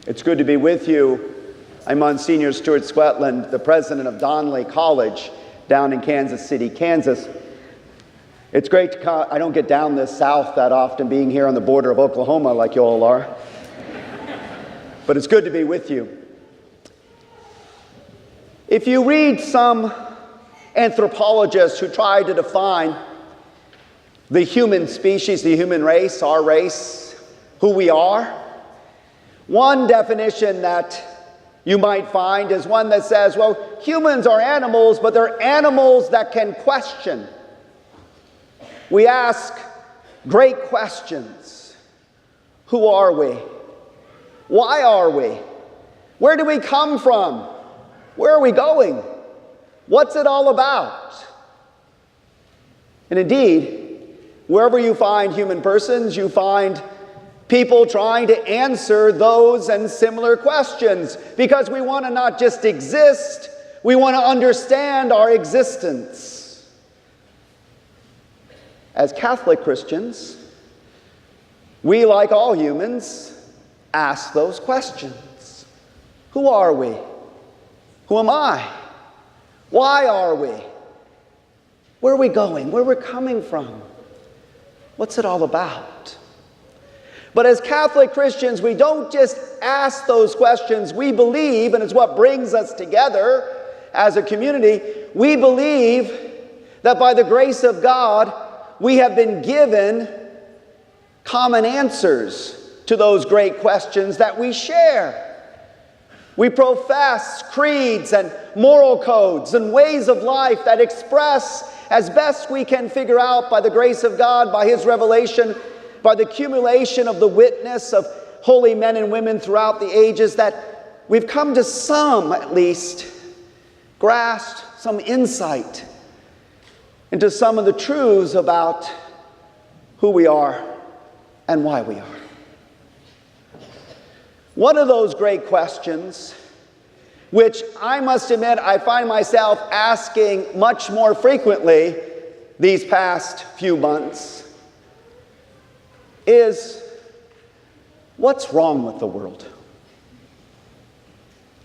It's good to be with you. I'm Msgr Swetland, the president of Donnelly College down in Kansas City, Kansas. It's great to come. I don't get down this south that often, being here on the border of Oklahoma like you all are. But it's good to be with you. If you read some anthropologists who try to define the human species, the human race, our race, who we are, one definition that you might find is one that says, well, humans are animals, but they're animals that can question. We ask great questions. Who are we? Why are we? Where do we come from? Where are we going? What's it all about? And indeed, wherever you find human persons, you find people trying to answer those and similar questions, because we want to not just exist, we want to understand our existence. As Catholic Christians, we, like all humans, ask those questions. Who are we? Who am I? Why are we? Where are we going? Where we're coming from? What's it all about? But as Catholic Christians, we don't just ask those questions. We believe, and it's what brings us together as a community, we believe that by the grace of God, we have been given common answers to those great questions that we share. We profess creeds and moral codes and ways of life that express, as best we can figure out by the grace of God, by His revelation, by the accumulation of the witness of holy men and women throughout the ages, that we've come to some, at least, grasp some insight into some of the truths about who we are and why we are. One of those great questions, which I must admit I find myself asking much more frequently these past few months, is, what's wrong with the world?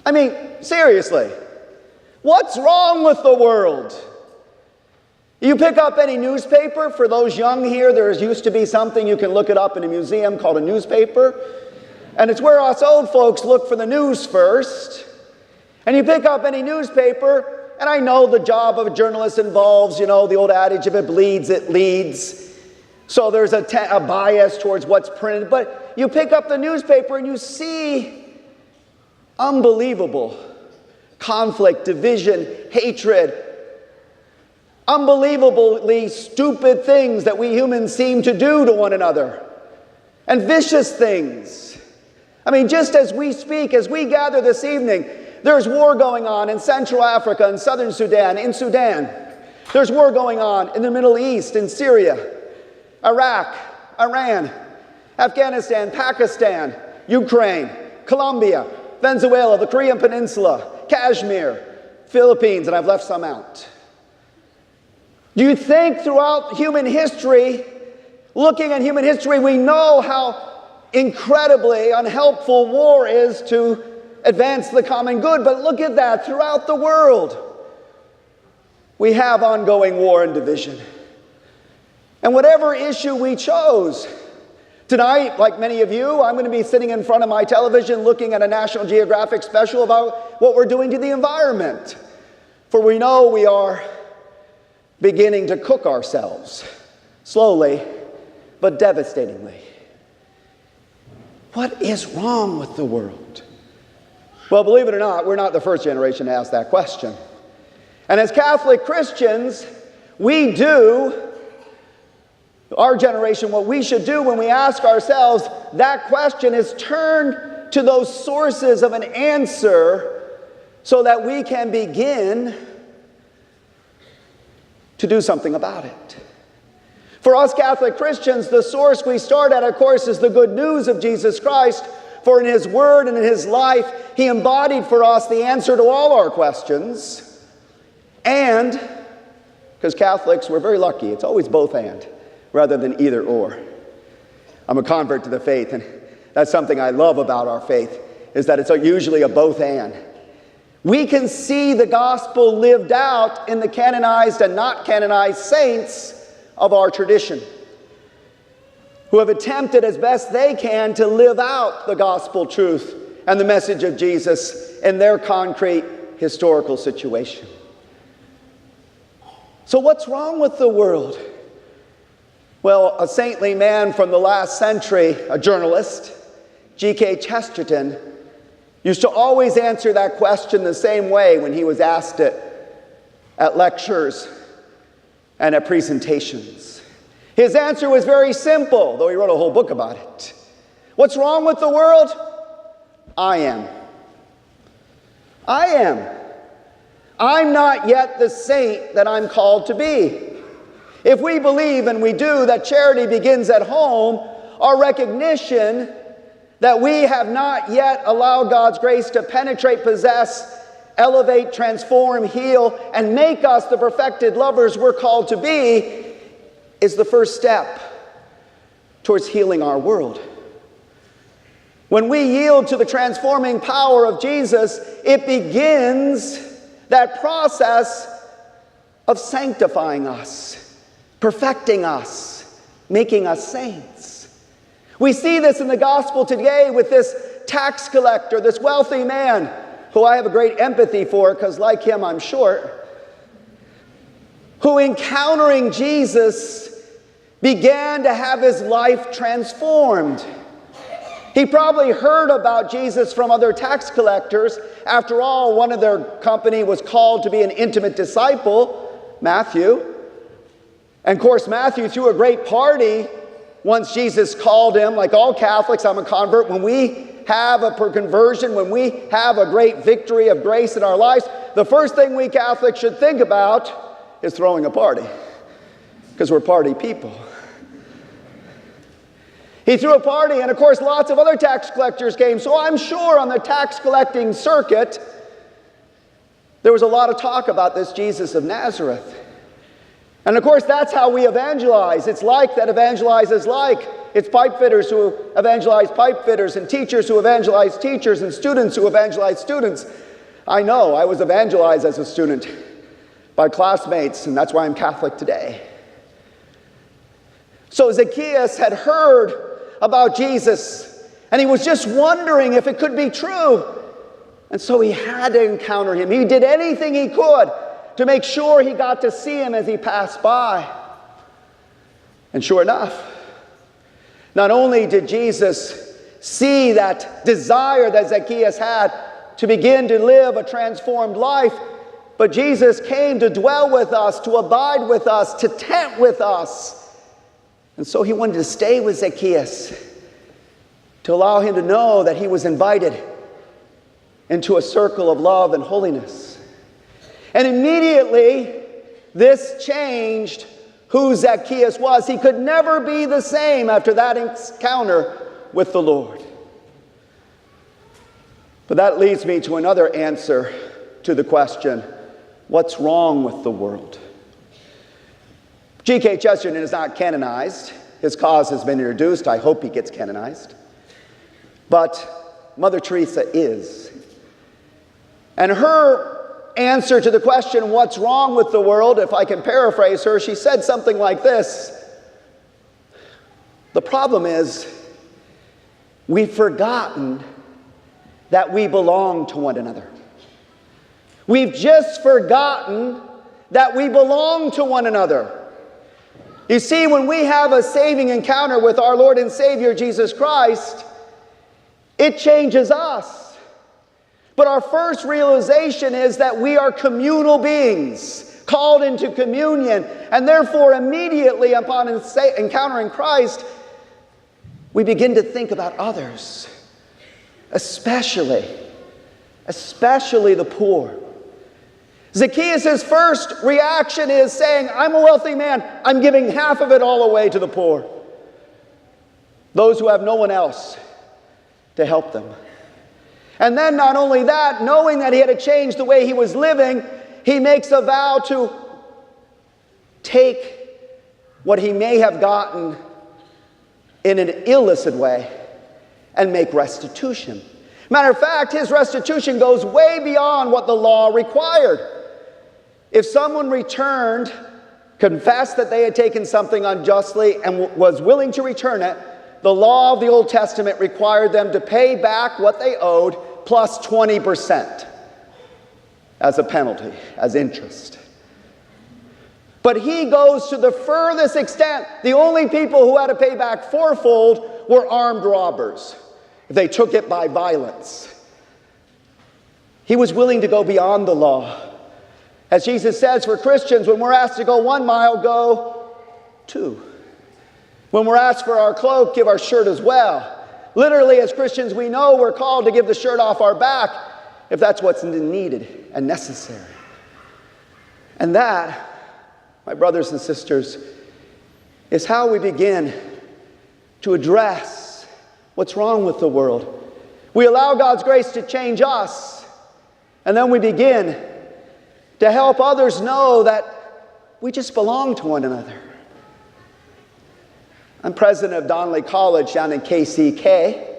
I mean, seriously, what's wrong with the world? You pick up any newspaper. For those young here, there used to be something, you can look it up in a museum, called a newspaper. And it's where us old folks look for the news first. And you pick up any newspaper, and I know the job of a journalist involves, the old adage, if it bleeds, it leads. So there's a bias towards what's printed. But you pick up the newspaper and you see unbelievable conflict, division, hatred, unbelievably stupid things that we humans seem to do to one another, and vicious things. I mean, just as we speak, as we gather this evening, there's war going on in Central Africa, in Southern Sudan, in Sudan. There's war going on in the Middle East, in Syria, Iraq, Iran, Afghanistan, Pakistan, Ukraine, Colombia, Venezuela, the Korean Peninsula, Kashmir, Philippines, and I've left some out. Do you think throughout human history, looking at human history, we know how incredibly unhelpful war is to advance the common good? But look at that, throughout the world, we have ongoing war and division. And whatever issue we chose, tonight, like many of you, I'm going to be sitting in front of my television looking at a National Geographic special about what we're doing to the environment. For we know we are beginning to cook ourselves, slowly but devastatingly. What is wrong with the world? Well, believe it or not, we're not the first generation to ask that question. And as Catholic Christians, we do, our generation, what we should do when we ask ourselves that question is turn to those sources of an answer so that we can begin to do something about it. For us Catholic Christians, the source we start at, of course, is the good news of Jesus Christ. For in His Word and in His life, He embodied for us the answer to all our questions. And, because Catholics, we're very lucky, it's always both and, rather than either or. I'm a convert to the faith, and that's something I love about our faith, is that it's usually a both and. We can see the gospel lived out in the canonized and not canonized saints of our tradition, who have attempted as best they can to live out the gospel truth and the message of Jesus in their concrete historical situation. So what's wrong with the world? Well, a saintly man from the last century, a journalist, G.K. Chesterton, used to always answer that question the same way when he was asked it at lectures and at presentations. His answer was very simple, though he wrote a whole book about it. What's wrong with the world? I am. I am. I'm not yet the saint that I'm called to be. If we believe, and we do, that charity begins at home, our recognition that we have not yet allowed God's grace to penetrate, possess, elevate, transform, heal, and make us the perfected lovers we're called to be, is the first step towards healing our world. When we yield to the transforming power of Jesus, it begins that process of sanctifying us, perfecting us, making us saints. We see this in the gospel today with this tax collector, this wealthy man, who I have a great empathy for because like him I'm short, who encountering Jesus began to have his life transformed. He probably heard about Jesus from other tax collectors. After all, one of their company was called to be an intimate disciple, Matthew. And of course, Matthew threw a great party once Jesus called him. Like all Catholics, I'm a convert. When we have a conversion, when we have a great victory of grace in our lives, the first thing we Catholics should think about is throwing a party, because we're party people. He threw a party, and of course lots of other tax collectors came. So I'm sure on the tax collecting circuit, there was a lot of talk about this Jesus of Nazareth. And of course that's how we evangelize. It's like that evangelizes like. It's pipe fitters who evangelize pipe fitters, and teachers who evangelize teachers, and students who evangelize students. I know, I was evangelized as a student by classmates, and that's why I'm Catholic today. So Zacchaeus had heard about Jesus, and he was just wondering if it could be true. And so he had to encounter him. He did anything he could to make sure he got to see him as he passed by. And sure enough, not only did Jesus see that desire that Zacchaeus had to begin to live a transformed life, but Jesus came to dwell with us, to abide with us, to tent with us. And so he wanted to stay with Zacchaeus, to allow him to know that he was invited into a circle of love and holiness. And immediately, this changed who Zacchaeus was. He could never be the same after that encounter with the Lord. But that leads me to another answer to the question, what's wrong with the world? G.K. Chesterton is not canonized. His cause has been introduced. I hope he gets canonized. But Mother Teresa is. And her answer to the question, what's wrong with the world, if I can paraphrase her, she said something like this: the problem is, we've forgotten that we belong to one another. We've just forgotten that we belong to one another. You see, when we have a saving encounter with our Lord and Savior Jesus Christ, it changes us. But our first realization is that we are communal beings, called into communion, and therefore immediately upon encountering Christ, we begin to think about others, especially the poor. Zacchaeus' first reaction is saying, I'm a wealthy man, I'm giving half of it all away to the poor, those who have no one else to help them. And then not only that, knowing that he had to change the way he was living, he makes a vow to take what he may have gotten in an illicit way and make restitution. Matter of fact, his restitution goes way beyond what the law required. If someone returned, confessed that they had taken something unjustly and was willing to return it, the law of the Old Testament required them to pay back what they owed plus 20% as a penalty, as interest. But he goes to the furthest extent. The only people who had to pay back fourfold were armed robbers. They took it by violence. He was willing to go beyond the law. As Jesus says, for Christians, when we're asked to go 1 mile, go 2. When we're asked for our cloak, give our shirt as well. Literally, as Christians, we know we're called to give the shirt off our back if that's what's needed and necessary. And that, my brothers and sisters, is how we begin to address what's wrong with the world. We allow God's grace to change us, and then we begin to help others know that we just belong to one another. I'm president of Donnelly College down in KCK.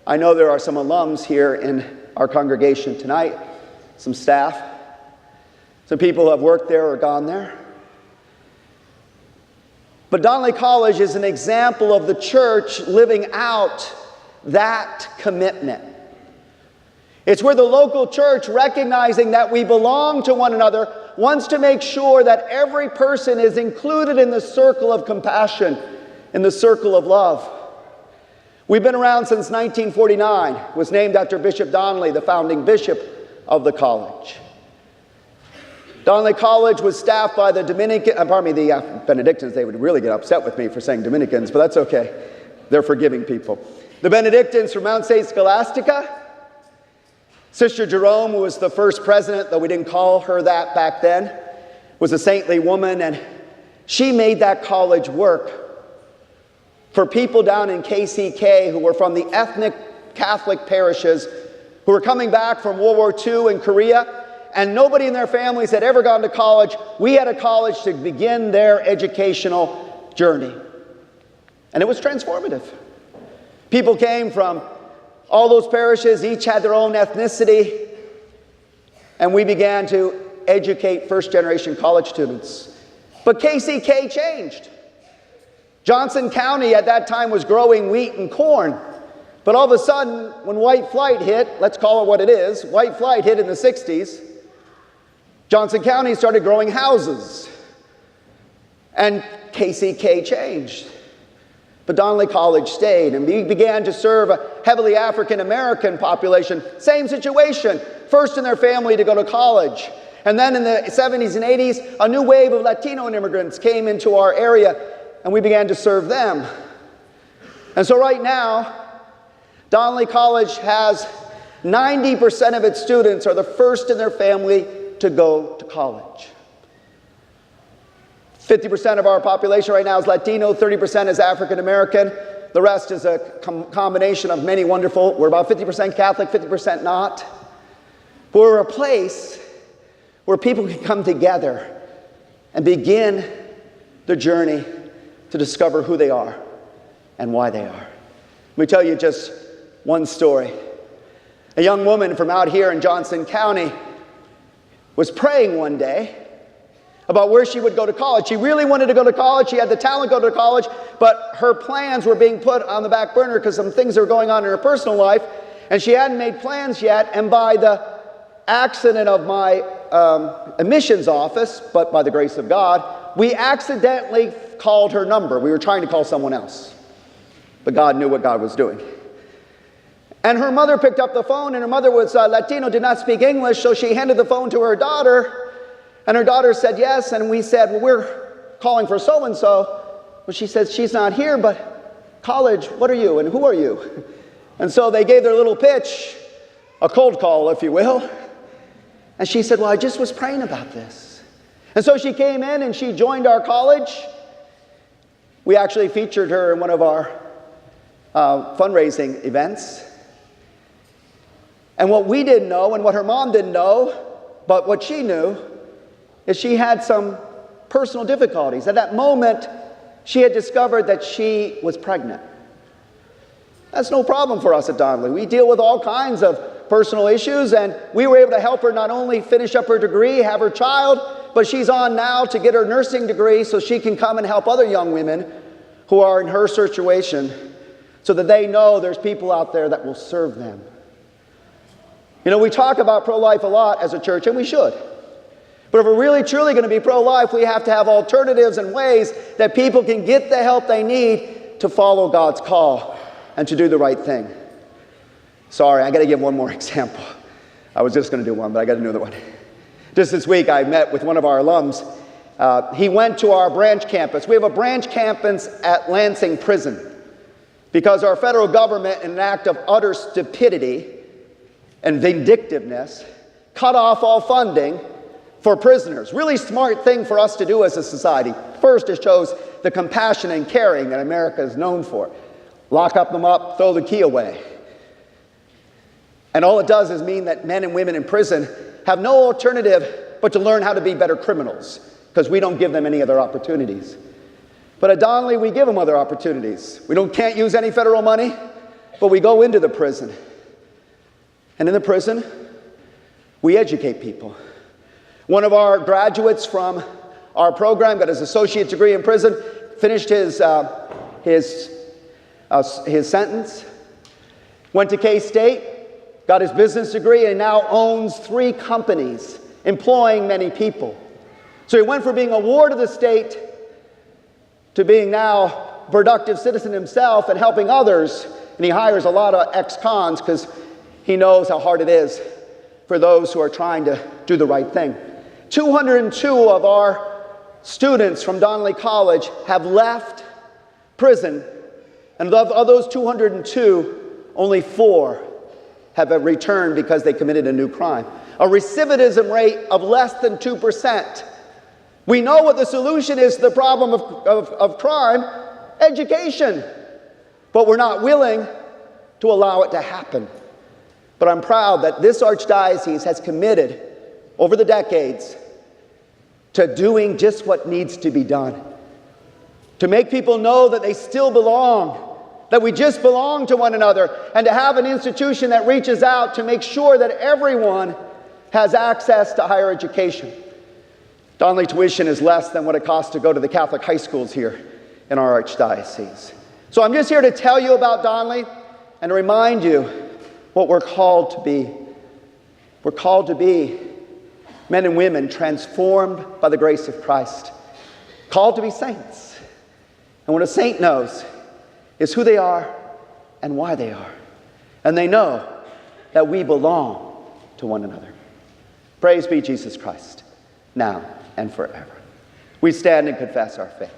I know there are some alums here in our congregation tonight, some staff, some people who have worked there or gone there. But Donnelly College is an example of the church living out that commitment. It's where the local church, recognizing that we belong to one another, wants to make sure that every person is included in the circle of compassion, in the circle of love. We've been around since 1949. It was named after Bishop Donnelly, the founding bishop of the college. Donnelly College was staffed by the Benedictines. They would really get upset with me for saying Dominicans, but that's okay. They're forgiving people. The Benedictines from Mount St. Scholastica. Sister Jerome, who was the first president, though we didn't call her that back then, was a saintly woman, and she made that college work for people down in KCK who were from the ethnic Catholic parishes who were coming back from World War II in Korea, and nobody in their families had ever gone to college. We had a college to begin their educational journey. And it was transformative. People came from all those parishes, each had their own ethnicity, and we began to educate first-generation college students. But KCK changed. Johnson County at that time was growing wheat and corn. But all of a sudden, when white flight hit, let's call it what it is, white flight hit in the 60s, Johnson County started growing houses. And KCK changed. But Donnelly College stayed, and we began to serve a heavily African-American population. Same situation. First in their family to go to college. And then in the 70s and 80s, a new wave of Latino immigrants came into our area, and we began to serve them. And so right now, Donnelly College has 90% of its students are the first in their family to go to college. 50% of our population right now is Latino, 30% is African American. The rest is a combination of many wonderful. We're about 50% Catholic, 50% not. But we're a place where people can come together and begin the journey to discover who they are and why they are. Let me tell you just one story. A young woman from out here in Johnson County was praying one day about where she would go to college. She really wanted to go to college. She had the talent to go to college, but her plans were being put on the back burner because some things were going on in her personal life, and she hadn't made plans yet. And by the accident of my admissions office, but by the grace of God, we accidentally called her number. We were trying to call someone else, but God knew what God was doing. And her mother picked up the phone, and her mother was Latino, did not speak English, so she handed the phone to her daughter, and her daughter said yes, and we said, well, we're calling for so-and-so. Well, she said, she's not here, but college, what are you, and who are you? And so they gave their little pitch, a cold call, if you will. And she said, well, I just was praying about this. And so she came in, and she joined our college. We actually featured her in one of our fundraising events. And what we didn't know, and what her mom didn't know, but what she knew, is she had some personal difficulties. At that moment, she had discovered that she was pregnant. That's no problem for us at Donnelly. We deal with all kinds of personal issues, and we were able to help her not only finish up her degree, have her child, but she's on now to get her nursing degree so she can come and help other young women who are in her situation so that they know there's people out there that will serve them. You know, we talk about pro-life a lot as a church, and we should. But if we're really truly going to be pro-life, we have to have alternatives and ways that people can get the help they need to follow God's call and to do the right thing. Sorry, I got to give one more example. I was just going to do one, but I got another one. Just this week, I met with one of our alums. He went to our branch campus. We have a branch campus at Lansing Prison because our federal government, in an act of utter stupidity and vindictiveness, cut off all funding for prisoners. Really smart thing for us to do as a society. First, it shows the compassion and caring that America is known for. Lock them up, throw the key away. And all it does is mean that men and women in prison have no alternative but to learn how to be better criminals, because we don't give them any other opportunities. But at Donnelly, we give them other opportunities. We can't use any federal money, but we go into the prison. And in the prison, we educate people. One of our graduates from our program got his associate degree in prison, finished his sentence, went to K-State, got his business degree, and now owns 3 companies, employing many people. So he went from being a ward of the state to being now a productive citizen himself and helping others. And he hires a lot of ex-cons because he knows how hard it is for those who are trying to do the right thing. 202 of our students from Donnelly College have left prison, and of those 202, only 4 have returned because they committed a new crime. A recidivism rate of less than 2%. We know what the solution is to the problem of crime: education. But we're not willing to allow it to happen. But I'm proud that this archdiocese has committed over the decades to doing just what needs to be done. To make people know that they still belong, that we just belong to one another, and to have an institution that reaches out to make sure that everyone has access to higher education. Donnelly tuition is less than what it costs to go to the Catholic high schools here in our archdiocese. So I'm just here to tell you about Donnelly and to remind you what we're called to be. We're called to be men and women transformed by the grace of Christ. Called to be saints. And what a saint knows is who they are and why they are. And they know that we belong to one another. Praise be Jesus Christ, now and forever. We stand and confess our faith.